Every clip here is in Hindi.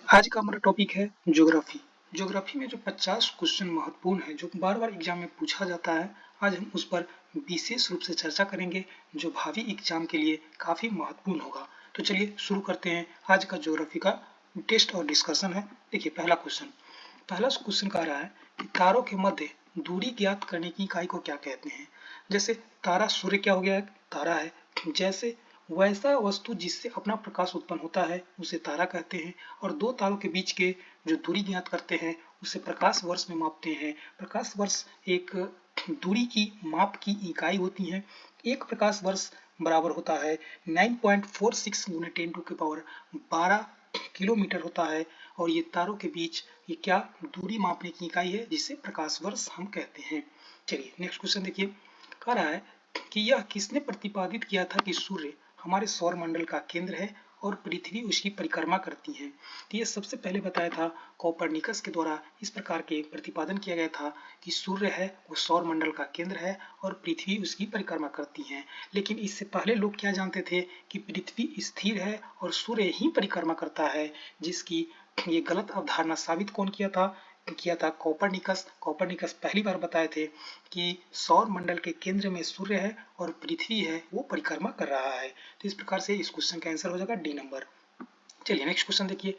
आज का हमारा टॉपिक है ज्योग्राफी। ज्योग्राफी में जो 50 क्वेश्चन महत्वपूर्ण है जो बार बार एग्जाम में पूछा जाता है, आज हम उस पर विशेष रूप से चर्चा करेंगे जो भावी एग्जाम के लिए काफी महत्वपूर्ण होगा। तो चलिए शुरू करते हैं। आज का ज्योग्राफी का टेस्ट और डिस्कशन है। देखिए पहला क्वेश्चन कह रहा है कि तारों के मध्य दूरी ज्ञात करने की इकाई को क्या कहते हैं। जैसे तारा सूर्य क्या हो गया, तारा है। जैसे वैसा वस्तु जिससे अपना प्रकाश उत्पन्न होता है उसे तारा कहते हैं। और दो तारों के बीच के जो दूरी ज्ञात करते हैं उसे प्रकाश वर्ष में मापते हैं। प्रकाश वर्ष एक दूरी की माप की इकाई होती है। एक प्रकाश वर्ष बराबर होता है 9.46 गुने 10⁻12 किलोमीटर होता है। और ये तारों के बीच ये क्या दूरी मापने की इकाई है जिसे प्रकाश वर्ष हम कहते हैं। चलिए नेक्स्ट क्वेश्चन देखिए, कह रहा है कि यह किसने प्रतिपादित किया था कि सूर्य हमारे सौर मंडल का केंद्र है और पृथ्वी उसकी परिक्रमा करती है। तो ये सबसे पहले बताया था कोपरनिकस के द्वारा। इस प्रकार के प्रतिपादन किया गया था कि सूर्य है वो सौर मंडल का केंद्र है और पृथ्वी उसकी परिक्रमा करती है। लेकिन इससे पहले लोग क्या जानते थे कि पृथ्वी स्थिर है और सूर्य ही परिक्रमा करता है, जिसकी ये गलत अवधारणा साबित कौन किया था कोपरनिकस पहली बार बताए थे कि सौर मंडल के केंद्र में सूर्य है और पृथ्वी है वो परिक्रमा कर रहा है। तो इस प्रकार से इस क्वेश्चन का आंसर हो जाएगा डी नंबर। चलिए नेक्स्ट क्वेश्चन देखिए,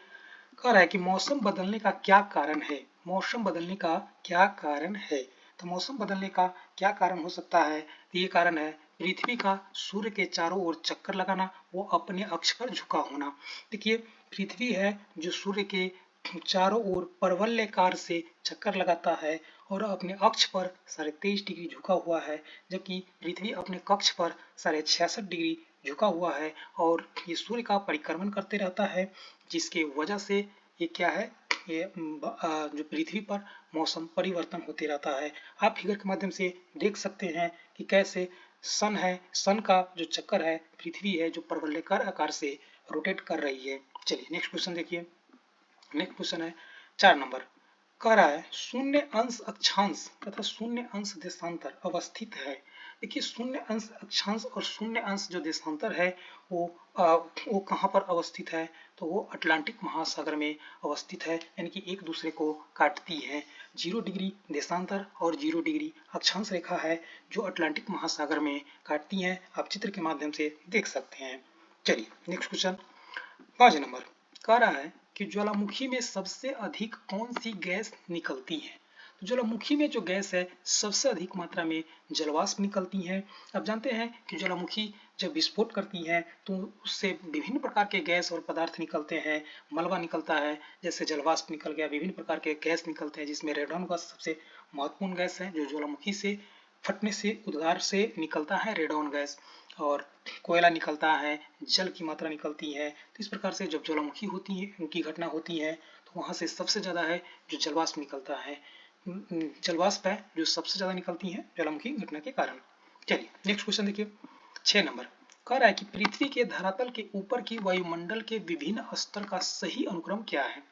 कह रहा है कि मौसम बदलने का क्या कारण है। मौसम बदलने का क्या कारण है। तो मौसम बदलने का क्या कारण हो सकता है। तो ये कारण है पृथ्वी का सूर्य के चारों ओर चक्कर लगाना, वो अपने अक्ष पर झुका होना। देखिए पृथ्वी है जो सूर्य के चारों ओर परवलयाकार से चक्कर लगाता है और अपने अक्ष पर 23.5 डिग्री झुका हुआ है, जबकि पृथ्वी अपने कक्ष पर 66.5 डिग्री झुका हुआ है और ये सूर्य का परिक्रमण करते रहता है, जिसके वजह से ये क्या है, ये जो पृथ्वी पर मौसम परिवर्तन होते रहता है। आप फिगर के माध्यम से देख सकते हैं कि कैसे सन का जो चक्कर है पृथ्वी है जो परवलयाकार आकार से रोटेट कर रही है। चलिए नेक्स्ट क्वेश्चन देखिए। नेक्स्ट क्वेश्चन है 4 नंबर, कह रहा है शून्य अंश अक्षांश तथा शून्य अंश देशांतर अवस्थित है। देखिए शून्य अंश अक्षांश और शून्य अंश जो देशांतर है वो कहाँ पर अवस्थित है। तो वो अटलांटिक महासागर में अवस्थित है, यानी कि एक दूसरे को काटती है। 0 डिग्री देशांतर और 0 डिग्री अक्षांश रेखा है जो अटलांटिक महासागर में काटती हैं। आप चित्र के माध्यम से देख सकते हैं। चलिए नेक्स्ट क्वेश्चन 5 नंबर, कह रहा है कि ज्वालामुखी में सबसे अधिक कौन सी गैस निकलती है। तो ज्वालामुखी में जो गैस है सबसे अधिक मात्रा में जलवाष्प निकलती है। अब जानते हैं कि ज्वालामुखी जब विस्फोट करती है तो उससे विभिन्न प्रकार के गैस और पदार्थ निकलते हैं। मलबा निकलता है, जैसे जलवाष्प निकल गया, विभिन्न प्रकार के गैस निकलते हैं जिसमें रेडॉन गैस सबसे महत्वपूर्ण गैस है जो ज्वालामुखी से फटने से उद्गार से निकलता है रेडॉन गैस। और कोयला निकलता है, जल की मात्रा निकलती है। तो इस प्रकार से जब ज्वालामुखी होती है उनकी घटना होती है तो वहां से सबसे ज्यादा है जो जलवाष्प निकलता है। जलवाष्प है जो सबसे ज्यादा निकलती है ज्वालामुखी घटना के कारण। चलिए नेक्स्ट क्वेश्चन देखिए 6 नंबर, कह रहा है कि पृथ्वी के धरातल के ऊपर की वायुमंडल के विभिन्न स्तर का सही अनुक्रम क्या है।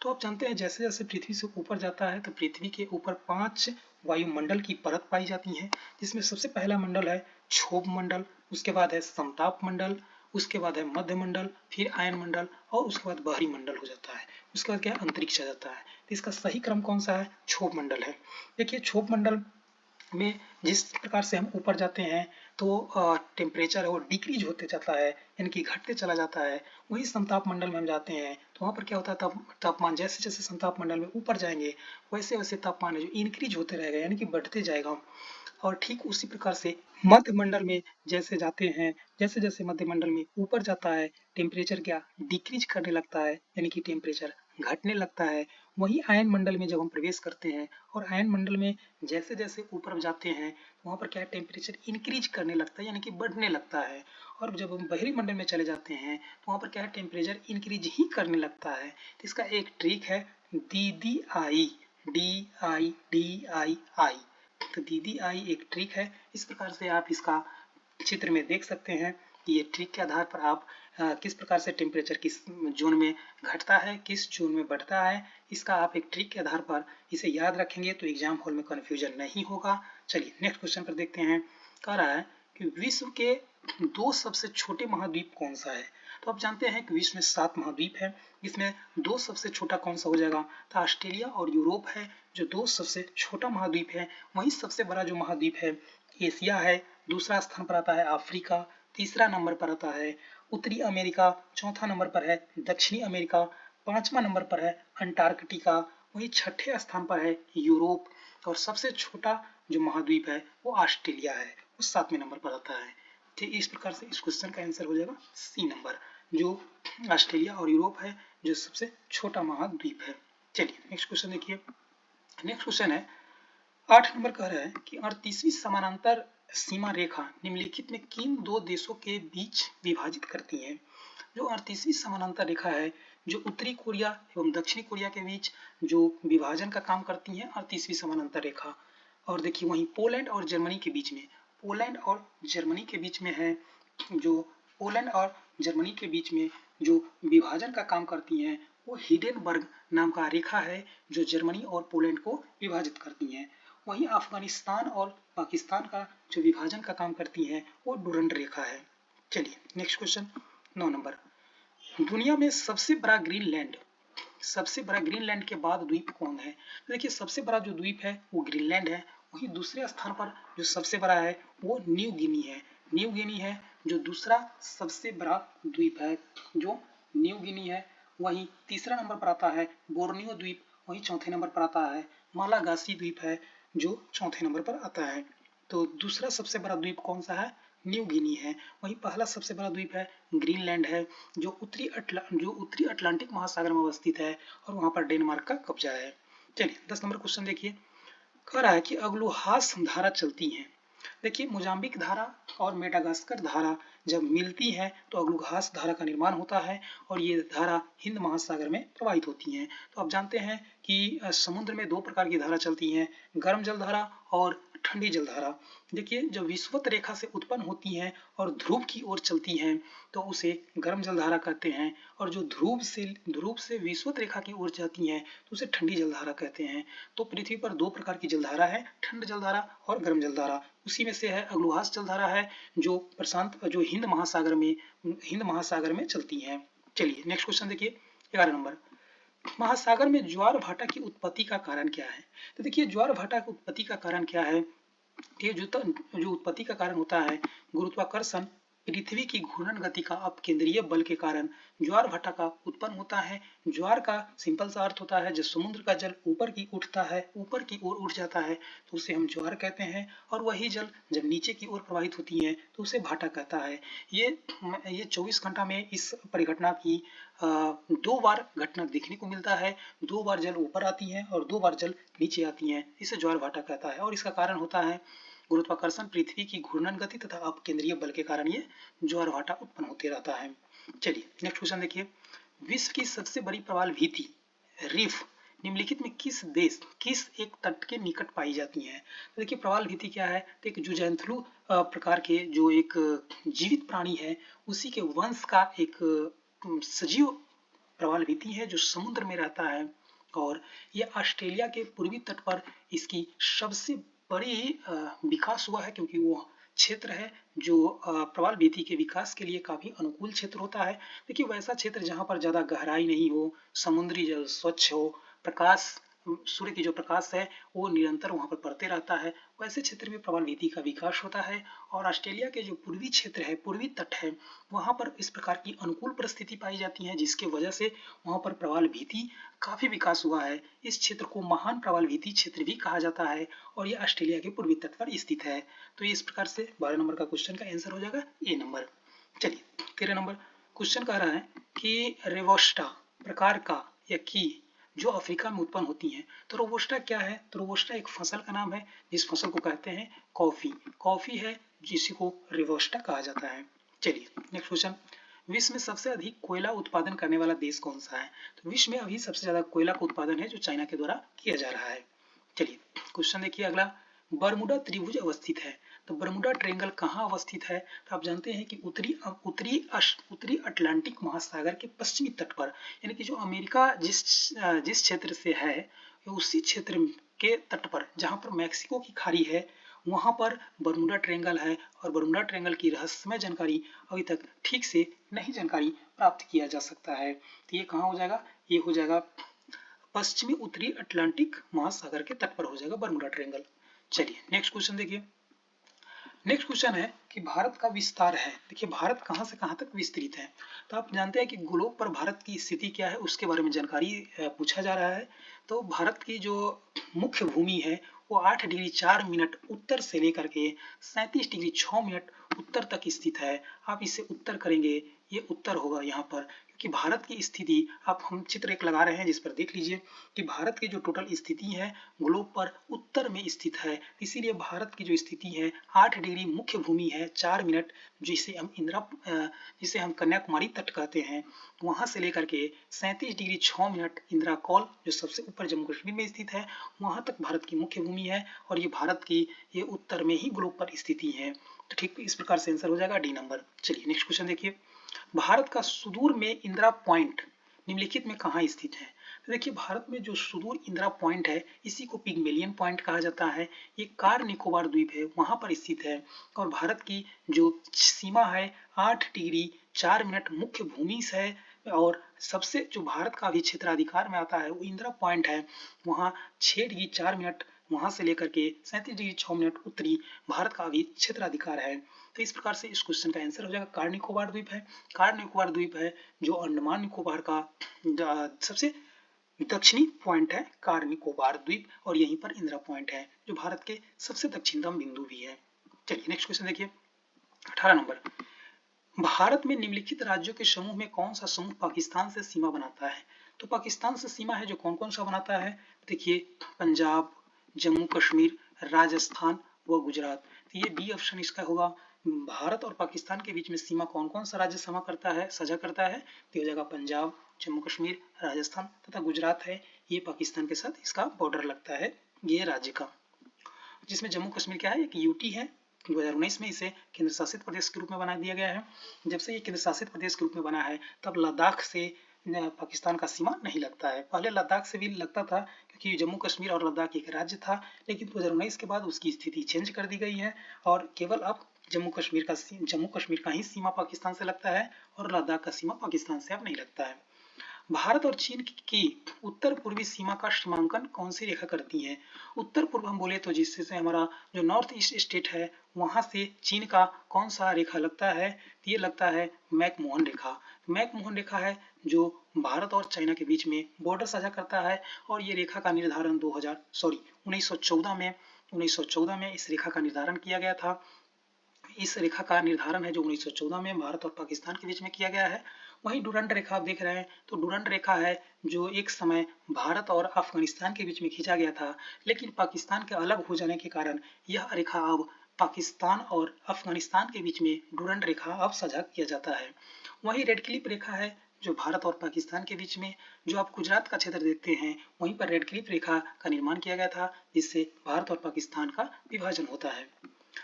तो आप जानते हैं जैसे जैसे पृथ्वी से ऊपर जाता है तो पृथ्वी के ऊपर 5 वायुमंडल की परत पाई जाती है, जिसमें सबसे पहला मंडल है क्षोभ मंडल, उसके बाद है समताप मंडल, उसके बाद है मध्य मंडल, फिर आयन मंडल और उसके बाद बाहरी मंडल हो जाता है। उसके बाद क्या है, अंतरिक्ष आ जाता है। तो इसका सही क्रम कौन सा है, क्षोभ मंडल है। देखिए क्षोभ मंडल में जिस प्रकार से हम ऊपर जाते हैं तो टेम्परेचर है वो डिक्रीज होते जाता है, यानी कि घटते चला जाता है। वही समताप मंडल में हम जाते हैं तो वहाँ पर क्या होता है, तापमान जैसे जैसे समताप मंडल में ऊपर जाएंगे वैसे वैसे तापमान है जो इंक्रीज होते रहेगा, यानी कि बढ़ते जाएगा। और ठीक उसी प्रकार से मध्य मंडल में जैसे जाते हैं, जैसे जैसे मध्य मंडल में ऊपर जाता है टेम्परेचर क्या डिक्रीज करने लगता है, यानी कि टेम्परेचर घटने लगता है। वही आयन मंडल में जब हम प्रवेश करते हैं और आयन मंडल में जैसे जैसे ऊपर जाते हैं तो वहाँ पर क्या है, टेम्परेचर इंक्रीज करने लगता है, यानी कि बढ़ने लगता है। और जब हम बहरी मंडल में चले जाते हैं तो वहाँ पर क्या है, टेम्परेचर इंक्रीज ही करने लगता है। तो इसका एक ट्रिक है दीदी आई, DIDI। तो दीदी आई एक ट्रिक है। इस प्रकार से आप इसका चित्र में देख सकते हैं कि ये ट्रिक के आधार पर आप किस प्रकार से टेम्परेचर किस जोन में घटता है किस जोन में बढ़ता है, इसका आप एक ट्रिक के आधार पर इसे याद रखेंगे तो एग्जाम हॉल में कन्फ्यूजन नहीं होगा। चलिए नेक्स्ट क्वेश्चन पर देखते हैं। कह रहा है कि विश्व के 2 सबसे छोटे महाद्वीप कौन सा है। तो आप जानते हैं कि विश्व में 7 महाद्वीप है। इसमें 2 सबसे छोटा कौन सा हो जाएगा, तो ऑस्ट्रेलिया और यूरोप है जो 2 सबसे छोटा महाद्वीप है। वहीं सबसे बड़ा जो महाद्वीप है एशिया है, दूसरा स्थान पर आता है अफ्रीका, तीसरा नंबर पर आता है उत्तरी अमेरिका, चौथा नंबर पर है दक्षिणी अमेरिका, पांचवा नंबर पर है अंटार्कटिका, वहीं छठे स्थान पर है यूरोप और सबसे छोटा जो महाद्वीप है वो ऑस्ट्रेलिया है, वो 7वें नंबर पर आता है। ठीक इस प्रकार से इस क्वेश्चन का आंसर हो जाएगा सी नंबर, जो ऑस्ट्रेलिया और यूरोप है जो सबसे छोटा महाद्वीप है। चलिए नेक्स्ट क्वेश्चन देखिए। नेक्स्ट क्वेश्चन है 8 नंबर कह रहा है कि 38वीं समानांतर सीमा रेखा निम्नलिखित में किन 2 देशों के बीच विभाजित करती है। जो 38वीं समानांतर रेखा है जो उत्तरी कोरिया एवं दक्षिणी कोरिया के बीच जो विभाजन का काम करती है 38वीं समानांतर रेखा। और देखिए वहीं पोलैंड और जर्मनी के बीच में, पोलैंड और जर्मनी के बीच में है जो पोलैंड और जर्मनी के बीच में जो विभाजन का काम करती हैं वो हिडेनबर्ग नाम का रेखा है जो जर्मनी और पोलैंड को विभाजित करती हैं। वहीं अफगानिस्तान और पाकिस्तान का जो विभाजन का काम करती है वो डुरंड रेखा है। चलिए नेक्स्ट क्वेश्चन 9 नंबर। दुनिया में सबसे बड़ा ग्रीनलैंड के बाद द्वीप कौन है। तो देखिए सबसे बड़ा जो द्वीप है वो ग्रीनलैंड है। वहीं दूसरे स्थान पर जो सबसे बड़ा है वो न्यू गिनी है। न्यू गिनी है जो दूसरा सबसे बड़ा द्वीप है जो न्यू गिनी है। वहीं तीसरा नंबर पर आता है बोर्नियो द्वीप, वहीं चौथे नंबर पर आता है मालागासी द्वीप है जो चौथे नंबर पर आता है। तो दूसरा सबसे बड़ा द्वीप कौन सा है, न्यू गिनी है। वहीं पहला सबसे बड़ा द्वीप है ग्रीनलैंड है जो उत्तरी अटलांटिक महासागर में अवस्थित है और वहां पर डेनमार्क का कब्जा है। चलिए 10 नंबर क्वेश्चन देखिए। कह रहा है कि अग्लुहास धारा चलती है। देखिए मोजाम्बिक धारा और मेडागास्कर धारा जब मिलती है तो अग्लुहास धारा का निर्माण होता है और ये धारा हिंद महासागर में प्रवाहित होती हैं। तो आप जानते हैं कि समुद्र में 2 प्रकार की धारा चलती हैं, गर्म जल धारा और ठंडी जल धारा। देखिए जब विषुवत रेखा से उत्पन्न होती हैं और ध्रुव की ओर चलती हैं तो उसे गर्म जल धारा कहते हैं, और जो ध्रुव से विषुवत रेखा की ओर जाती हैं तो उसे ठंडी जल धारा कहते हैं। तो पृथ्वी पर 2 प्रकार की जलधारा है, ठंड जलधारा और गर्म जलधारा। उसी में से है अग्लुहास जलधारा है जो हिंद महासागर में चलती है। चलिए नेक्स्ट क्वेश्चन देखिए 11 नंबर। महासागर में ज्वार भाटा की उत्पत्ति का कारण क्या है। तो देखिए ज्वार भाटा की उत्पत्ति का कारण क्या है, ये जो उत्पत्ति का कारण होता है गुरुत्वाकर्षण, पृथ्वी की घूर्णन गति का अपकेंद्रीय बल के कारण ज्वार भाटा का उत्पन्न होता है। ज्वार का सिंपल सा अर्थ होता है जब समुद्र का जल ऊपर की उठता है, ऊपर की ओर उठ जाता है तो उसे हम ज्वार कहते हैं, और वही जल जब नीचे की ओर प्रवाहित होती है तो उसे भाटा कहता है। ये 24 घंटा में इस परिघटना की 2 बार घटना देखने को मिलता है। 2 बार जल ऊपर आती है और 2 बार जल नीचे आती है, इसे ज्वार भाटा कहता है। और इसका कारण होता है गुरुत्वाकर्षण, पृथ्वी की घूर्णन गति तथा अपकेंद्रीय बल के कारण ये ज्वार भाटा उत्पन्न होते रहता है। चलिए नेक्स्ट क्वेश्चन देखिए। विश्व की सबसे बड़ी प्रवाल भित्ति रीफ निम्नलिखित में किस एक तट के निकट पाई जाती है। तो देखिए प्रवाल भित्ति क्या है, तो एक जुजैंथलू प्रकार के जो एक जीवित प्राणी है उसी के वंश का एक सजीव प्रवाल भित्ति है जो समुद्र में रहता है, और ये ऑस्ट्रेलिया के पूर्वी तट पर इसकी सबसे बड़ी विकास हुआ है, क्योंकि वो क्षेत्र है जो प्रवाल भित्ति के विकास के लिए काफी अनुकूल क्षेत्र होता है। देखिए वैसा क्षेत्र जहाँ पर ज्यादा गहराई नहीं हो, समुद्री जल स्वच्छ हो, प्रकाश सूर्य की जो प्रकाश है वो निरंतर वहां पर पड़ते रहता है, वैसे क्षेत्र में प्रवाल भित्ति का विकास होता है। और ऑस्ट्रेलिया के जो पूर्वी क्षेत्र है, पूर्वी तट है, वहां पर इस प्रकार की अनुकूल परिस्थिति पाई जाती है जिसके वजह से वहां पर प्रवाल भित्ति काफी विकास हुआ है। इस क्षेत्र को महान प्रवाल भित्ति क्षेत्र भी कहा जाता है और ये ऑस्ट्रेलिया के पूर्वी तट पर स्थित है। तो इस प्रकार से 12 नंबर का क्वेश्चन का आंसर हो जाएगा ए नंबर। चलिए 13 नंबर क्वेश्चन कह रहा है कि रोबस्टा प्रकार का या की जो अफ्रीका में उत्पन्न होती हैं। तो रोबस्टा क्या है, तो रोबस्टा एक फसल का नाम है जिस फसल को कहते हैं कॉफी है जिसी को रोबस्टा कहा जाता है। चलिए नेक्स्ट क्वेश्चन। विश्व में सबसे अधिक कोयला उत्पादन करने वाला देश कौन सा है। तो विश्व में अभी सबसे ज्यादा कोयला का उत्पादन है जो चाइना के द्वारा किया जा रहा है। चलिए क्वेश्चन देखिए अगला। बरमुडा त्रिभुज अवस्थित है। तो बरमुडा ट्रायंगल कहाँ अवस्थित है, तो आप जानते हैं कि उत्तरी अटलांटिक महासागर के पश्चिमी तट पर, यानी कि जो अमेरिका जिस क्षेत्र से है उसी क्षेत्र के तट पर जहाँ पर मैक्सिको की खाड़ी है वहां पर बरमूडा ट्रायंगल है और बरमूडा ट्रायंगल की रहस्यमय जानकारी अभी तक ठीक से नहीं जानकारी प्राप्त किया जा सकता है। तो ये कहाँ हो जाएगा, ये हो जाएगा पश्चिमी उत्तरी अटलांटिक महासागर के तट पर हो जाएगा बरमूडा ट्रायंगल। चलिए नेक्स्ट क्वेश्चन देखिए। नेक्स्ट क्वेश्चन है कि भारत का विस्तार है। देखिए भारत कहां से कहां तक विस्तृत है। तो आप जानते हैं कि ग्लोब पर भारत की स्थिति क्या है, उसके बारे में जानकारी पूछा जा रहा है। तो भारत की जो मुख्य भूमि है वो 8 डिग्री 4 मिनट उत्तर से लेकर के 37 डिग्री 6 मिनट उत्तर तक स्थित है। आप इसे उत्तर करेंगे, ये उत्तर होगा यहाँ पर, क्योंकि भारत की स्थिति आप हम चित्र एक लगा रहे हैं जिस पर देख लीजिए कि भारत की जो टोटल स्थिति है ग्लोब पर उत्तर में स्थित है। इसीलिए भारत की जो स्थिति है 8 डिग्री मुख्य भूमि है 4 मिनट, जिसे हम कन्याकुमारी तट कहते हैं, वहां से लेकर के 37 डिग्री 6 मिनट इंदिरा कौल जो सबसे ऊपर जम्मू कश्मीर में स्थित है, वहां तक भारत की मुख्य भूमि है। और ये भारत की ये उत्तर में ही ग्लोब पर स्थिति है। तो ठीक इस प्रकार से आंसर हो जाएगा डी नंबर। चलिए नेक्स्ट क्वेश्चन देखिए। भारत का सुदूर में इंदिरा पॉइंट निम्नलिखित में कहाँ स्थित है। तो देखिए भारत में जो सुदूर इंदिरा पॉइंट है इसी को पिग्मेलियन पॉइंट कहा जाता है। ये कार निकोबार द्वीप है वहां पर स्थित है। और भारत की जो सीमा है 8 डिग्री 4 मिनट मुख्य भूमि से है। और सबसे जो भारत का भी क्षेत्राधिकार में आता है वो इंदिरा पॉइंट है, वहाँ 6 डिग्री 4 मिनट वहां से लेकर के 37 डिग्री 6 मिनट उत्तरी भारत का भी क्षेत्राधिकार है। तो इस प्रकार से इस क्वेश्चन का आंसर हो जाएगा कार निकोबार द्वीप है। कार निकोबार द्वीप है जो अंडमान निकोबार का सबसे दक्षिणी पॉइंट है, कार निकोबार द्वीप, और यहीं पर इंदिरा पॉइंट है जो भारत के सबसे दक्षिणतम बिंदु भी है। चलिए नेक्स्ट क्वेश्चन देखिए 18 नंबर। भारत में निम्नलिखित राज्यों के समूह में कौन सा समूह पाकिस्तान से सीमा बनाता है। तो पाकिस्तान से सीमा है जो कौन कौन सा बनाता है, देखिए पंजाब, जम्मू कश्मीर, राजस्थान व गुजरात। तो ये बी ऑप्शन इसका होगा। भारत और पाकिस्तान के बीच में सीमा कौन कौन सा राज्य साझा करता है, तो हो जाएगा पंजाब, जम्मू कश्मीर, राजस्थान तथा गुजरात है। ये पाकिस्तान के साथ इसका बॉर्डर लगता है ये राज्य का, जिसमें जम्मू कश्मीर क्या है एक यूटी है। 2019 में इसे केंद्र शासित प्रदेश के रूप में बना दिया गया है। जब से ये केंद्र शासित प्रदेश के रूप में बना है तब लद्दाख से पाकिस्तान का सीमा नहीं लगता है। पहले लद्दाख से भी लगता था क्योंकि जम्मू कश्मीर और लद्दाख एक राज्य था, लेकिन 2019 के बाद उसकी स्थिति चेंज कर दी गई है और केवल अब जम्मू कश्मीर का ही सीमा पाकिस्तान से लगता है और लद्दाख का सीमा पाकिस्तान से अब नहीं लगता है। भारत और चीन की उत्तर पूर्वी सीमा का सीमांकन कौन सी रेखा करती है। उत्तर पूर्व हम बोले तो जिससे हमारा जो नॉर्थ ईस्ट स्टेट है वहां से चीन का कौन सा रेखा लगता है, तो ये लगता है मैकमोहन रेखा। मैकमोहन रेखा है जो भारत और चाइना के बीच में बॉर्डर साझा करता है और ये रेखा का निर्धारण 1914 में इस रेखा का निर्धारण किया गया था। इस रेखा का निर्धारण है जो 1914 में भारत और पाकिस्तान के बीच में किया गया है। वहीं डुरंड रेखा आप देख रहे हैं तो डुरंड रेखा है जो एक समय भारत और अफगानिस्तान के बीच में खींचा गया था, लेकिन पाकिस्तान के अलग हो जाने के कारण यह रेखा अब पाकिस्तान और अफगानिस्तान के बीच में डुरंड रेखा अब साझा किया जाता है। वहीं रेड क्लिप रेखा है जो भारत और पाकिस्तान के बीच में, जो आप गुजरात का क्षेत्र देखते हैं वहीं पर रेड क्लिप रेखा का निर्माण किया गया था जिससे भारत और पाकिस्तान का विभाजन होता है।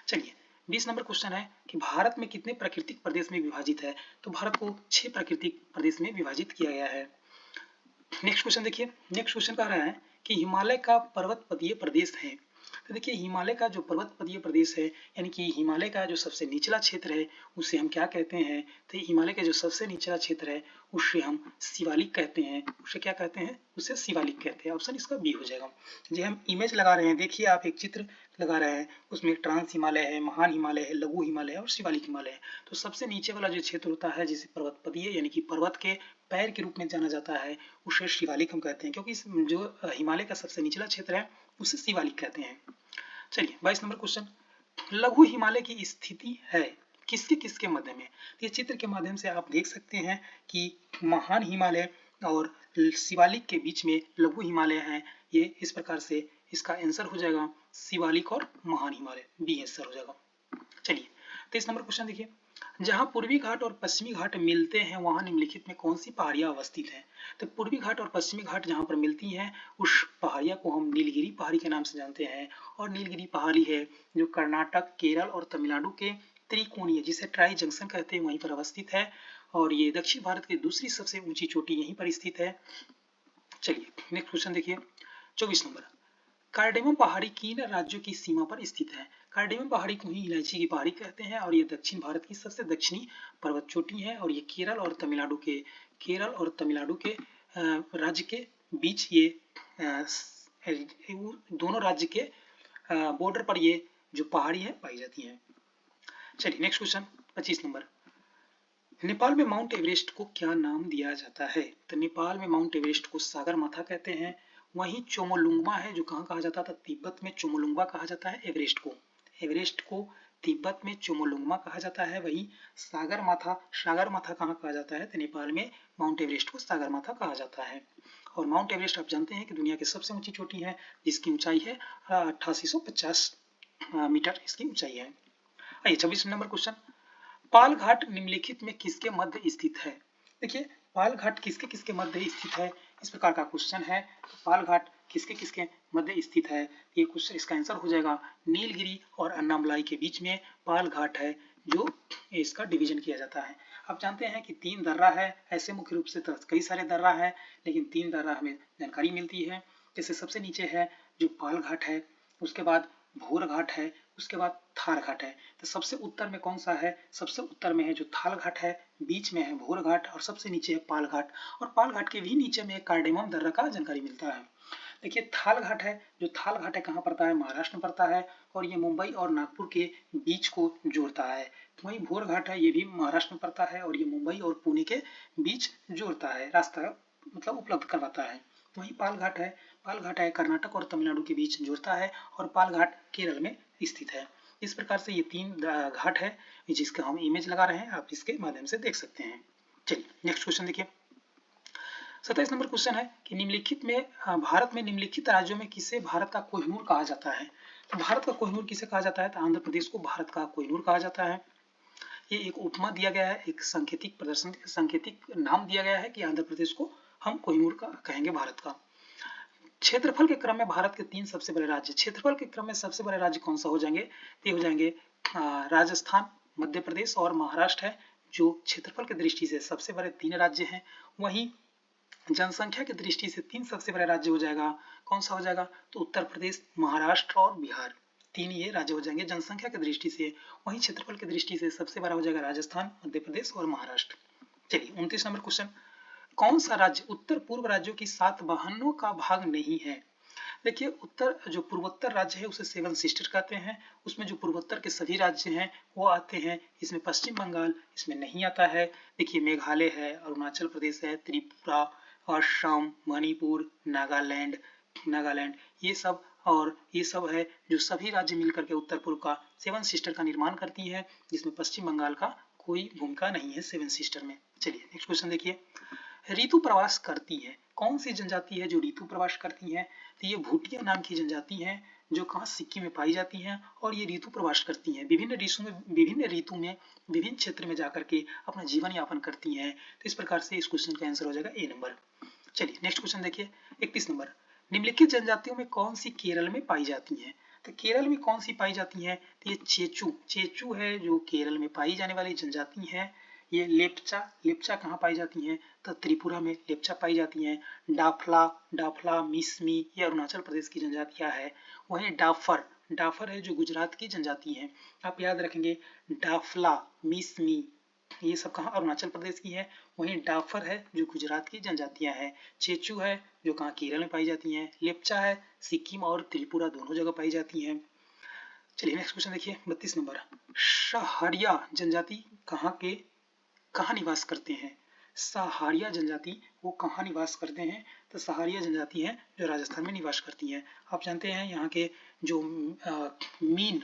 चलिए 20 नंबर क्वेश्चन है कि भारत में कितने प्राकृतिक प्रदेश में विभाजित है। तो भारत को 6 प्राकृतिक प्रदेश में विभाजित किया गया है। नेक्स्ट क्वेश्चन देखिए। नेक्स्ट क्वेश्चन कह रहा है कि हिमालय का पर्वतपदीय प्रदेश है। तो देखिए हिमालय का जो पर्वतपदीय प्रदेश है यानी कि हिमालय का जो सबसे निचला क्षेत्र है उसे हम क्या कहते हैं, तो हिमालय का जो सबसे निचला क्षेत्र है उसे हम शिवालिक कहते हैं। उसे क्या कहते हैं, उसे शिवालिक कहते हैं। ऑप्शन इसका बी हो जाएगा। जो हम इमेज लगा रहे हैं, देखिए आप एक चित्र लगा रहे हैं उसमें ट्रांस हिमालय है, महान हिमालय है, लघु हिमालय है और शिवालिक हिमालय है। तो सबसे नीचे वाला जो क्षेत्र होता है जिसे पर्वतपदीय यानी कि पर्वत के पैर के रूप में जाना जाता है उसे शिवालिक हम कहते हैं, क्योंकि जो हिमालय का सबसे निचला क्षेत्र है उसे शिवालिक कहते हैं। चलिए 22 नंबर क्वेश्चन। लघु हिमालय की स्थिति है किसके किसके मध्य में। ये चित्र के माध्यम से आप देख सकते हैं कि महान हिमालय और शिवालिक के बीच में लघु हिमालय है। ये इस प्रकार से इसका आंसर हो जाएगा शिवालिक और महान हिमालय, बी आंसर हो जाएगा। चलिए 23 नंबर क्वेश्चन देखिए। जहां पूर्वी घाट और पश्चिमी घाट मिलते हैं वहां निम्नलिखित में कौन सी पहाड़ियां अवस्थित हैं। तो पूर्वी घाट और पश्चिमी घाट जहां पर मिलती हैं उस पहाड़िया को हम नीलगिरी पहाड़ी के नाम से जानते हैं। और नीलगिरी पहाड़ी है जो कर्नाटक, केरल और तमिलनाडु के त्रिकोणीय जिसे ट्राई जंक्शन कहते हैं वहीं पर अवस्थित है और ये दक्षिण भारत की दूसरी सबसे ऊंची चोटी यहीं पर स्थित है। चलिए नेक्स्ट क्वेश्चन देखिए 24 नंबर। कार्डेमम पहाड़ी किन राज्यों की सीमा पर स्थित है? कार्डेमम पहाड़ी को ही इलायची की पहाड़ी कहते हैं और ये दक्षिण भारत की सबसे दक्षिणी पर्वत चोटी है और ये केरल और तमिलनाडु के राज्य के बीच ये दोनों राज्य के बॉर्डर पर ये जो पहाड़ी है पाई जाती है। चलिए नेक्स्ट क्वेश्चन 25 नंबर। नेपाल में माउंट एवरेस्ट को क्या नाम दिया जाता है? तो नेपाल में माउंट एवरेस्ट को सागरमाथा कहते हैं। वहीं चोमोलुंगमा है जो कहाँ कहा जाता था? तिब्बत में चोमोलुंगमा कहा जाता है एवरेस्ट को तिब्बत में चोमोलुंगमा कहा जाता है। वहीं सागरमाथा कहाँ कहा जाता है? तो नेपाल में माउंट एवरेस्ट को सागरमाथा कहा जाता है। और माउंट एवरेस्ट आप जानते हैं कि दुनिया की सबसे ऊंची चोटी है जिसकी ऊंचाई है 8850 मीटर इसकी ऊंचाई है। आइए 26 नंबर क्वेश्चन। पाल घाट निम्नलिखित में किसके मध्य स्थित है? देखिए पाल घाट किसके किसके मध्य स्थित है, इस प्रकार का क्वेश्चन है। पाल घाट किसके किसके मध्य स्थित है? ये क्वेश्चन इसका आंसर हो जाएगा नीलगिरी और अन्नामलाई के बीच में पाल घाट है जो इसका डिवीजन किया जाता है। आप जानते हैं कि 3 दर्रा है, ऐसे मुख्य रूप से तो कई सारे दर्रा है लेकिन 3 दर्रा हमें जानकारी मिलती है। जैसे सबसे नीचे है जो पाल घाट है, उसके बाद भोर घाट है, उसके बाद थार घाट है। तो सबसे उत्तर में कौन सा है? सबसे उत्तर में है जो थाल घाट है, बीच में है भोर घाट और सबसे नीचे है पाल घाट। और पाल घाट के भी नीचे में कार्डेमम दर्रा का जानकारी मिलता है। देखिए थाल घाट है, जो थाल घाट है कहाँ पड़ता है? महाराष्ट्र में पड़ता है और ये मुंबई और नागपुर के बीच को जोड़ता है। वहीं भोर घाट है, ये भी महाराष्ट्र में पड़ता है और ये मुंबई और पुणे के बीच जोड़ता है, रास्ता मतलब उपलब्ध करवाता है। वहीं पाल घाट है कर्नाटक और तमिलनाडु के बीच जोड़ता है और पाल घाट केरल में स्थित है। इस प्रकार से ये 3 घाट है जिसका हम इमेज लगा रहे हैं, आप इसके माध्यम से देख सकते हैं। चलिए नेक्स्ट क्वेश्चन देखिए। 27 नंबर क्वेश्चन है कि निम्नलिखित में भारत में निम्नलिखित राज्यों में किसे भारत का कोहिनूर कहा जाता है? तो भारत का कोहिनूर किसे कहा जाता है? तो आंध्र प्रदेश को भारत का कोहिनूर कहा जाता है। ये एक उपमा दिया गया है, एक सांकेतिक नाम दिया गया है कि आंध्र प्रदेश को हम कोहिनूर का कहेंगे भारत का। क्षेत्रफल के क्रम में भारत के 3 सबसे बड़े राज्य, क्षेत्रफल के क्रम में सबसे बड़े राज्य कौन सा हो जाएंगे? ये हो जाएंगे राजस्थान, मध्य प्रदेश और महाराष्ट्र है जो क्षेत्रफल की दृष्टि से सबसे बड़े 3 राज्य हैं। वहीं जनसंख्या की दृष्टि से 3 सबसे बड़े राज्य हो जाएगा, कौन सा हो जाएगा? तो उत्तर प्रदेश, महाराष्ट्र और बिहार, 3 ये राज्य हो जाएंगे जनसंख्या की दृष्टि से। वहीं क्षेत्रफल की दृष्टि से सबसे बड़ा हो जाएगा राजस्थान, मध्य प्रदेश और महाराष्ट्र। चलिए 29 नंबर क्वेश्चन। कौन सा राज्य उत्तर पूर्व राज्यों की 7 बहनों का भाग नहीं है? देखिए उत्तर जो पूर्वोत्तर राज्य है उसे 7 सिस्टर कहते हैं। उसमें जो पूर्वोत्तर के सभी राज्य हैं वो आते हैं। इसमें पश्चिम बंगाल इसमें नहीं आता है। देखिए मेघालय है, अरुणाचल प्रदेश है, त्रिपुरा, असम, मणिपुर, नागालैंड ये सब है जो सभी राज्य मिलकर के उत्तर पूर्व का 7 सिस्टर का निर्माण करती है, जिसमें पश्चिम बंगाल का कोई भूमिका नहीं है 7 सिस्टर में। चलिए नेक्स्ट क्वेश्चन देखिए। ऋतु प्रवास करती है, कौन सी जनजाति है जो ऋतु प्रवास करती है? तो ये भूटिया नाम की जनजाति है जो कहाँ सिक्किम में पाई जाती हैं और ये ऋतु प्रवास करती हैं। विभिन्न ऋतु में विभिन्न क्षेत्र में जाकर के अपना जीवन यापन करती हैं। तो इस प्रकार से इस क्वेश्चन का आंसर हो जाएगा ए नंबर। चलिए नेक्स्ट क्वेश्चन देखिए 31 नंबर। निम्नलिखित जनजातियों में कौन सी केरल में पाई जाती हैं? तो केरल में कौन सी पाई जाती हैं? तो ये चेचू है जो केरल में पाई जाने वाली जनजाति है। ये लेप्चा कहाँ पाई जाती हैं? तो त्रिपुरा में लेप्चा पाई जाती हैं। डाफला मिसमी ये अरुणाचल प्रदेश की जनजातियां है। वहीं डाफर है जो गुजरात की जनजाति है। आप याद रखेंगे डाफला मिसमी ये सब कहाँ अरुणाचल प्रदेश की है। वहीं डाफर है जो गुजरात की जनजातियां है। चेचू है जो कहाँ केरल में पाई जाती हैं। लेप्चा है सिक्किम और त्रिपुरा दोनों जगह पाई जाती हैं। चलिए नेक्स्ट क्वेश्चन देखिए 32 नंबर। सहारिया जनजाति कहाँ निवास करते हैं? सहारिया जनजाति वो कहाँ निवास करते हैं? तो सहारिया जनजाति है जो राजस्थान में निवास करती है। आप जानते हैं यहाँ के जो मीन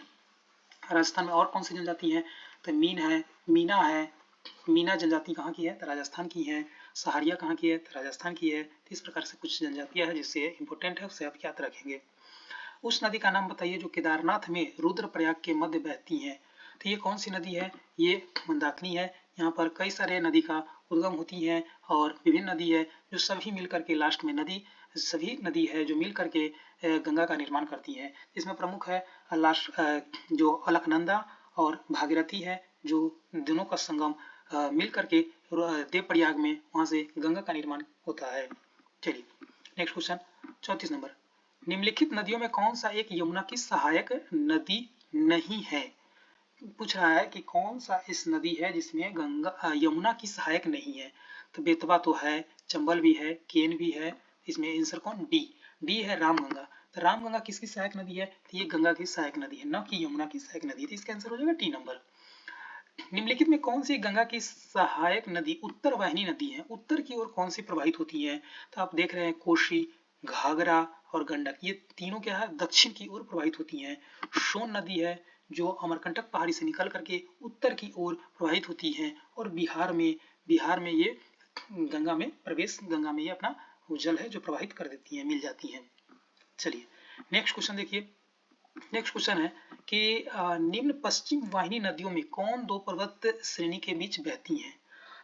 राजस्थान में और कौन सी जनजाति है? तो मीना जनजाति कहाँ की है? तो राजस्थान की है। सहारिया कहाँ की है? तो राजस्थान की है। तो इस प्रकार से कुछ जनजातियां हैं जिससे इंपोर्टेंट है, उसे आप याद रखेंगे। उस नदी का नाम बताइए जो केदारनाथ में रुद्रप्रयाग के मध्य बहती है। तो ये कौन सी नदी है? ये मंदाकिनी है। यहाँ पर कई सारे नदी का उद्गम होती है और विभिन्न नदी है जो सभी मिलकर के लास्ट में सभी नदी है जो मिलकर के गंगा का निर्माण करती है। इसमें प्रमुख है जो अलकनंदा और भागीरथी है जो दोनों का संगम मिलकर के देवप्रयाग में वहां से गंगा का निर्माण होता है। चलिए नेक्स्ट क्वेश्चन 34 नंबर। निम्नलिखित नदियों में कौन सा एक यमुना की सहायक नदी नहीं है? पूछ रहा है कि कौन सा इस नदी है जिसमें गंगा यमुना की सहायक नहीं है। तो बेतवा तो है, चंबल भी है, केन भी है। इसमें आंसर कौन? डी है रामगंगा। तो रामगंगा किसकी सहायक नदी है? तो ये गंगा की सहायक नदी है, न कि यमुना की सहायक नदी है। तो इसका आंसर हो जाएगा टी नंबर। निम्नलिखित में कौन सी गंगा की सहायक नदी उत्तर वाहिनी नदी है? उत्तर की ओर कौन सी प्रवाहित होती है? तो आप देख रहे हैं कोशी, घाघरा और गंडक, ये तीनों क्या है? दक्षिण की ओर प्रवाहित होती हैं। सोन नदी है जो अमरकंटक पहाड़ी से निकल करके उत्तर की ओर प्रवाहित होती है और बिहार में ये गंगा में ये अपना जल है जो प्रवाहित कर देती है, मिल जाती है। चलिए नेक्स्ट क्वेश्चन देखिए। नेक्स्ट क्वेश्चन है कि निम्न पश्चिम वाहिनी नदियों में कौन दो पर्वत श्रेणी के बीच बहती है?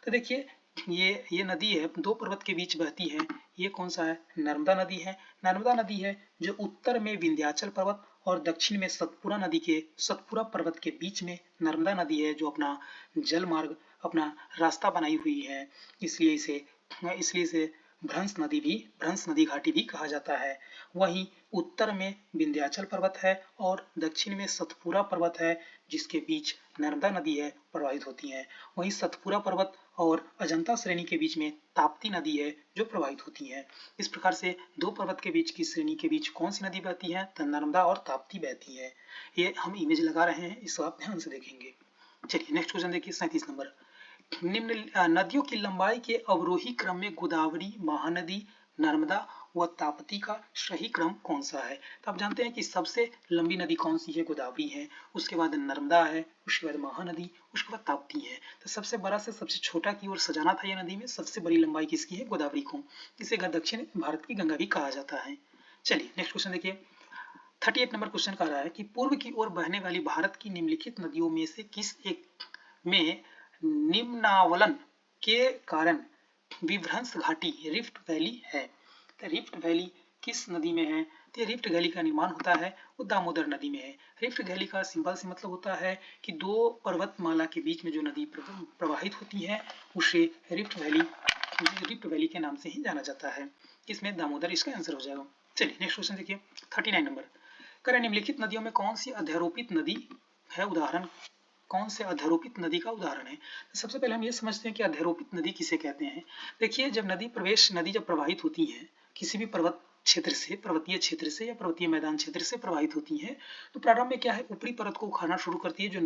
तो देखिए ये नदी है, दो पर्वत के बीच बहती है। ये कौन सा है? नर्मदा नदी है। नर्मदा नदी है जो उत्तर में विंध्याचल पर्वत और दक्षिण में सतपुरा पर्वत के बीच में नर्मदा नदी है जो अपना जल मार्ग, अपना रास्ता बनाई हुई है। इसलिए इसे भ्रंश नदी घाटी भी कहा जाता है। वहीं उत्तर में विंध्याचल पर्वत है और दक्षिण में सतपुरा पर्वत है जिसके बीच नर्मदा नदी है प्रवाहित होती है। वहीं सतपुरा पर्वत और अजंता श्रेणी के बीच में ताप्ती नदी है जो प्रवाहित होती है। इस प्रकार से दो पर्वत के बीच की श्रेणी के बीच कौन सी नदी बहती है? तो नर्मदा और ताप्ती बहती है। ये हम इमेज लगा रहे हैं, इसको आप ध्यान से देखेंगे। चलिए नेक्स्ट क्वेश्चन देखिए 37 नंबर। निम्न नदियों की लंबाई के अवरोही क्रम में गोदावरी, महानदी, नर्मदा व ताप्ती का सही क्रम कौन सा है? तो आप जानते हैं कि सबसे लंबी नदी कौन सी है? गोदावरी है, उसके बाद नर्मदा है, उसके बाद महानदी, उसके बाद ताप्ती है। तो सबसे बड़ा से सबसे छोटा की ओर सजाना था ये नदी में, सबसे बड़ी लंबाई किसकी है? गोदावरी को। इसे दक्षिण भारत की गंगा भी कहा जाता है। चलिए नेक्स्ट क्वेश्चन देखिए। 38 नंबर क्वेश्चन कह रहा है कि पूर्व की ओर बहने वाली भारत की निम्नलिखित नदियों में से किस एक में निम्नावलन के कारण विभ्रंश घाटी रिफ्ट वैली है? तो रिफ्ट वैली किस नदी में है? तो रिफ्ट वैली का निर्माण होता है वो दामोदर नदी में है। रिफ्ट वैली का सिंपल से मतलब होता है कि दो पर्वतमाला के बीच में जो नदी प्रवाहित होती है उसे रिफ्ट वैली के नाम से ही जाना जाता है। इसमें दामोदर इसका आंसर हो जाएगा। चलिए नेक्स्ट क्वेश्चन देखिए 39 नंबर। करें निम्नलिखित नदियों में कौन सी अध्यारोपित नदी है? उदाहरण कौन से अध्यारोपित नदी का उदाहरण है? तो सबसे पहले हम ये समझते हैं कि अध्यारोपित नदी किसे कहते हैं। देखिए जब नदी जब प्रवाहित होती है किसी भी पर्वतीय क्षेत्र से या पर्वतीय मैदान क्षेत्र से प्रवाहित होती है तो प्रारंभ में क्या है? ऊपरी परत को उखाड़ना शुरू करती है, जो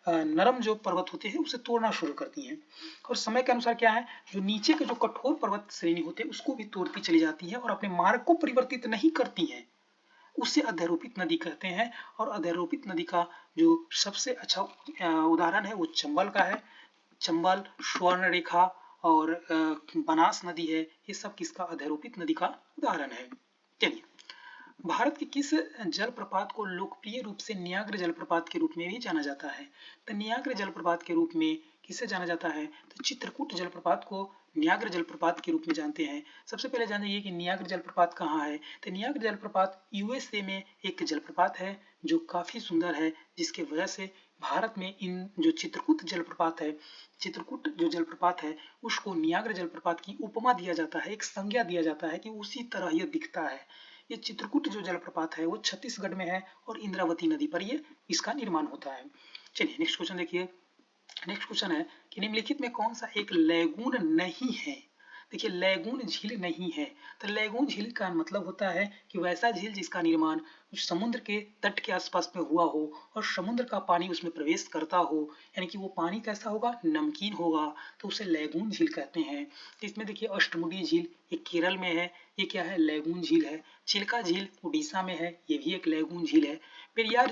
नरम जो पर्वत होते हैं उसे तोड़ना शुरू करती हैं और समय के अनुसार क्या है, जो नीचे के जो कठोर पर्वत श्रेणी होते हैं उसको भी तोड़ती चली जाती है और अपने मार्ग को परिवर्तित नहीं करती हैं, उसे अध्यारोपित नदी कहते हैं। और अध्यारोपित नदी का जो सबसे अच्छा उदाहरण है वो चंबल का है। चंबल, स्वर्ण रेखा और बनास नदी है, ये सब किसका? अध्यारोपित नदी का उदाहरण है। चलिए भारत के किस जलप्रपात को लोकप्रिय रूप से न्याग्र जलप्रपात के रूप में भी जाना जाता है? तो न्याग्र जलप्रपात के रूप में किसे जाना जाता है? तो चित्रकूट जलप्रपात को न्याग्र जलप्रपात के रूप में जानते हैं। सबसे पहले जानिए कि न्याग्र जलप्रपात कहाँ है। तो न्याग्र जलप्रपात यूएसए में एक जलप्रपात है जो काफी सुंदर है, जिसके वजह से भारत में इन जो चित्रकूट जो जलप्रपात है उसको न्याग्र जलप्रपात की उपमा दिया जाता है, एक संज्ञा दिया जाता है कि उसी तरह यह दिखता है। ये चित्रकूट जो जलप्रपात है वो छत्तीसगढ़ में है और इंद्रावती नदी पर ये इसका निर्माण होता है। चलिए नेक्स्ट क्वेश्चन देखिए। नेक्स्ट क्वेश्चन है कि निम्नलिखित में कौन सा एक लैगून नहीं है? देखिए लैगून झील नहीं है। तो लैगून झील का मतलब होता है कि वैसा झील जिसका निर्माण समुद्र के तट के आसपास में हुआ हो और समुद्र का पानी उसमें प्रवेश करता हो, यानी कि वो पानी कैसा होगा? नमकीन होगा, तो उसे लैगून झील कहते हैं। इसमें देखिए अष्टमुडी झील ये केरल में है, ये क्या है? लैगून झील है। चिल्का झील उड़ीसा में है, ये भी एक लैगून झील है। पेरियार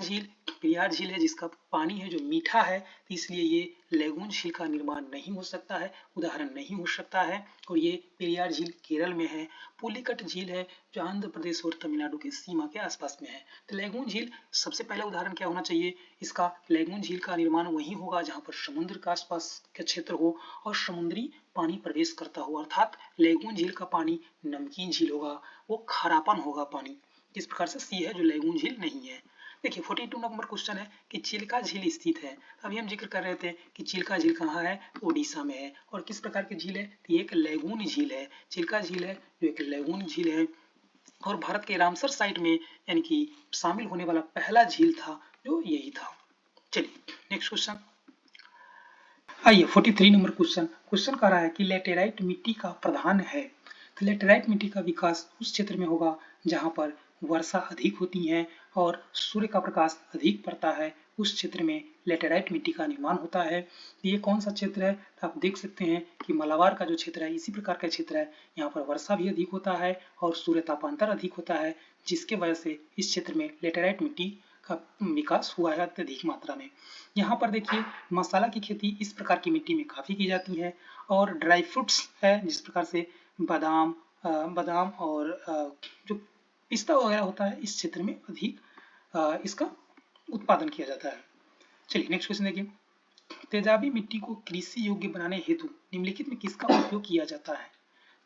झील है जिसका पानी है जो मीठा है, इसलिए ये लैगून झील का निर्माण नहीं हो सकता है, उदाहरण नहीं हो सकता है। और ये पेरियार झील केरल में है। पुलिकट झील है जो आंध्र प्रदेश और तमिलनाडु की सीमा के आसपास में है। तो लैगून झील सबसे पहला उदाहरण क्या होना चाहिए इसका? लैगून झील का निर्माण वहीं होगा जहां पर समुद्र का आसपास का क्षेत्र हो और समुद्री पानी प्रवेश करता हो, अर्थात लैगून झील का पानी नमकीन झील होगा, वो खारापन होगा पानी। इस प्रकार से सी है जो लैगून झील नहीं है। देखिए 42 नंबर क्वेश्चन है कि चिल्का झील स्थित है। अभी हम जिक्र कर रहे थे कि चिल्का झील कहाँ है? उड़ीसा में है। और किस प्रकार की झील है? तो एक लैगून झील है। चिल्का झील है जो एक लैगून झील है। और भारत के रामसर साइट में यानी कि शामिल होने वाला पहला झील था जो यही था। चलिए नेक्स्ट क्वेश्चन आइए 43 नंबर क्वेश्चन कह रहा है कि लेटेराइट मिट्टी का प्रधान है। तो लेटेराइट मिट्टी का विकास उस क्षेत्र में होगा जहां पर वर्षा अधिक होती है और सूर्य का प्रकाश अधिक पड़ता है, उस क्षेत्र में लेटेराइट मिट्टी का निर्माण होता है। ये कौन सा क्षेत्र है? तो आप देख सकते हैं कि मलाबार का जो क्षेत्र है इसी प्रकार का क्षेत्र है। यहाँ पर वर्षा भी अधिक होता है और सूर्य तापांतर अधिक होता है, जिसके वजह से इस क्षेत्र में लेटेराइट मिट्टी का विकास हुआ है अत्यधिक मात्रा में। यहाँ पर देखिए मसाला की खेती इस प्रकार की मिट्टी में काफी की जाती है और ड्राई फ्रूट्स है जिस प्रकार से बादाम बादाम और जो पिस्ता वगैरह होता है इस क्षेत्र में अधिक इसका उत्पादन किया जाता है। चलिए नेक्स्ट क्वेश्चन देखिए, तेजाबी मिट्टी को कृषि योग्य बनाने हेतु निम्नलिखित में किसका उपयोग किया जाता है?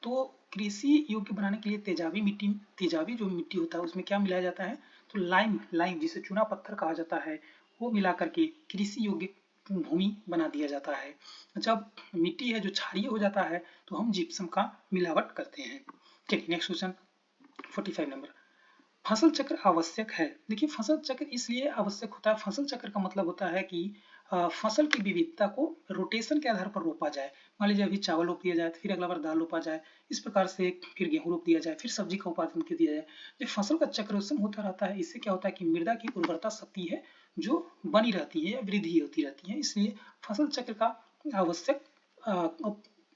तो कृषि योग्य बनाने के लिए तेजाबी जो मिट्टी होता है उसमें क्या मिलाया जाता है? तो लाइम जिसे चूना पत्थर कहा जाता है वो मिला करके कृषि योग्य भूमि बना दिया जाता है। जब मिट्टी है जो क्षारीय हो जाता है तो हम जिप्सम का मिलावट करते हैं। चलिए नेक्स्ट क्वेश्चन 45 नंबर, फसल चक्र आवश्यक है। देखिए फसल चक्र इसलिए आवश्यक होता है, फसल चक्र का मतलब होता है कि फसल की विविधता को रोटेशन के आधार पर रोपा जाए। मान लीजिए अभी चावल रोप दिया जाए तो फिर अगला बार दाल रोपा जाए, इस प्रकार से फिर गेहूं रोप दिया जाए, फिर सब्जी का उत्पादन कर दिया जाए। जब फसल का चक्रोत्सव होता रहता है इससे क्या होता है कि मृदा की उर्वरता शक्ति है जो बनी रहती है या वृद्धि होती रहती है, इसलिए फसल चक्र का आवश्यक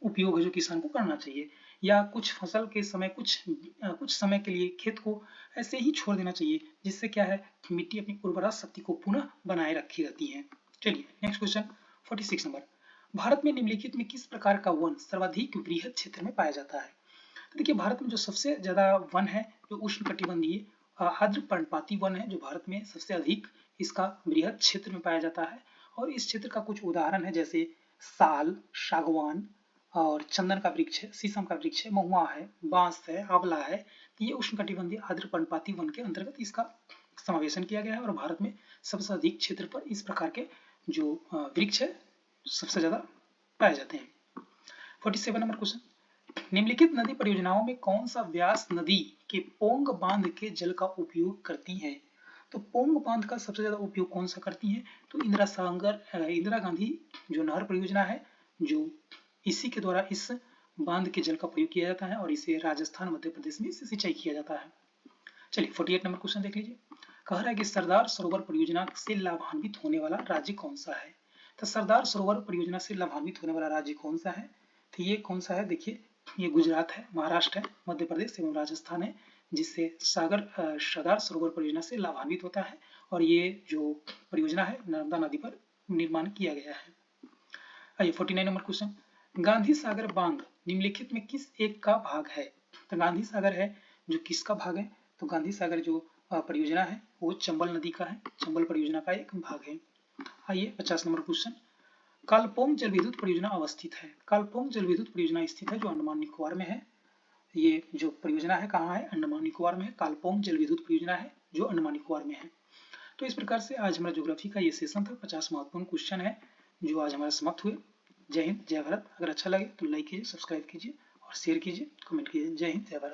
उपयोग है जो किसान को करना चाहिए। या कुछ फसल के समय कुछ समय के लिए खेत को ऐसे ही छोड़ देना चाहिए जिससे क्या है मिट्टी अपनी उर्वरा शक्ति को पुनः बनाए रखी रहती है। चलिए नेक्स्ट क्वेश्चन 46 नंबर, भारत में निम्नलिखित में किस प्रकार का वन सर्वाधिक वृहद क्षेत्र में पाया जाता है? तो देखिए भारत में जो सबसे ज्यादा वन है जो उष्णकटिबंधीय आर्द्र पर्णपाती वन है जो भारत में सबसे अधिक इसका वृहद क्षेत्र में पाया जाता है। और इस क्षेत्र का कुछ उदाहरण है जैसे साल, सागवान और चंदन का वृक्ष है, शीशम का वृक्ष है, महुआ है, बांस है, आंवला है। ये उष्णकटिबंधीय आर्द्र पर्णपाती वन के अंतर्गत इसका समावेशन किया गया है और भारत में सबसे अधिक क्षेत्र पर इस प्रकार के जो वृक्ष है सबसे ज्यादा पाए जाते हैं। 47 नंबर क्वेश्चन, निम्नलिखित नदी परियोजनाओं में कौन सा व्यास नदी के पोंग बांध के जल का उपयोग करती है? तो पोंग बांध का सबसे ज्यादा उपयोग कौन सा करती है? तो इंदिरा गांधी जो नहर परियोजना है जो इसी के द्वारा इस बांध के जल का प्रयोग किया जाता है और इसे राजस्थान मध्य प्रदेश में सिंचाई किया जाता है। चलिए 48 नंबर क्वेश्चन देख लीजिए, कह रहा है कि सरदार सरोवर परियोजना से लाभान्वित होने वाला राज्य कौन सा है? तो सरदार सरोवर परियोजना से लाभान्वित होने वाला राज्य कौन सा है? तो ये कौन सा है? देखिए ये गुजरात है, महाराष्ट्र है, मध्य प्रदेश एवं राजस्थान है जिससे सरदार सरोवर परियोजना से लाभान्वित होता है और ये जो परियोजना है नर्मदा नदी पर निर्माण किया गया है। आइए 49 नंबर क्वेश्चन, गांधी सागर बांध निम्नलिखित में किस एक का भाग है? तो गांधी सागर है जो किसका भाग है? तो गांधी सागर जो परियोजना है वो चंबल नदी का है, चंबल परियोजना का एक भाग है। आइए 50 नंबर क्वेश्चन, कालपोंग जल विद्युत परियोजना अवस्थित है। कालपोंग जल विद्युत परियोजना स्थित है जो अंडमान निकोबार में है। ये जो परियोजना है कहाँ है? अंडमान निकोबार में है। कालपोंग जल विद्युत परियोजना है जो अंडमान निकोबार में है। तो इस प्रकार से आज हमारा ज्योग्राफी का ये सेशन था, 50 महत्वपूर्ण क्वेश्चन है जो आज हमारा समाप्त हुए। जय हिंद जय भारत। अगर अच्छा लगे तो लाइक कीजिए, सब्सक्राइब कीजिए और शेयर कीजिए, कमेंट कीजिए। जय हिंद जय भारत।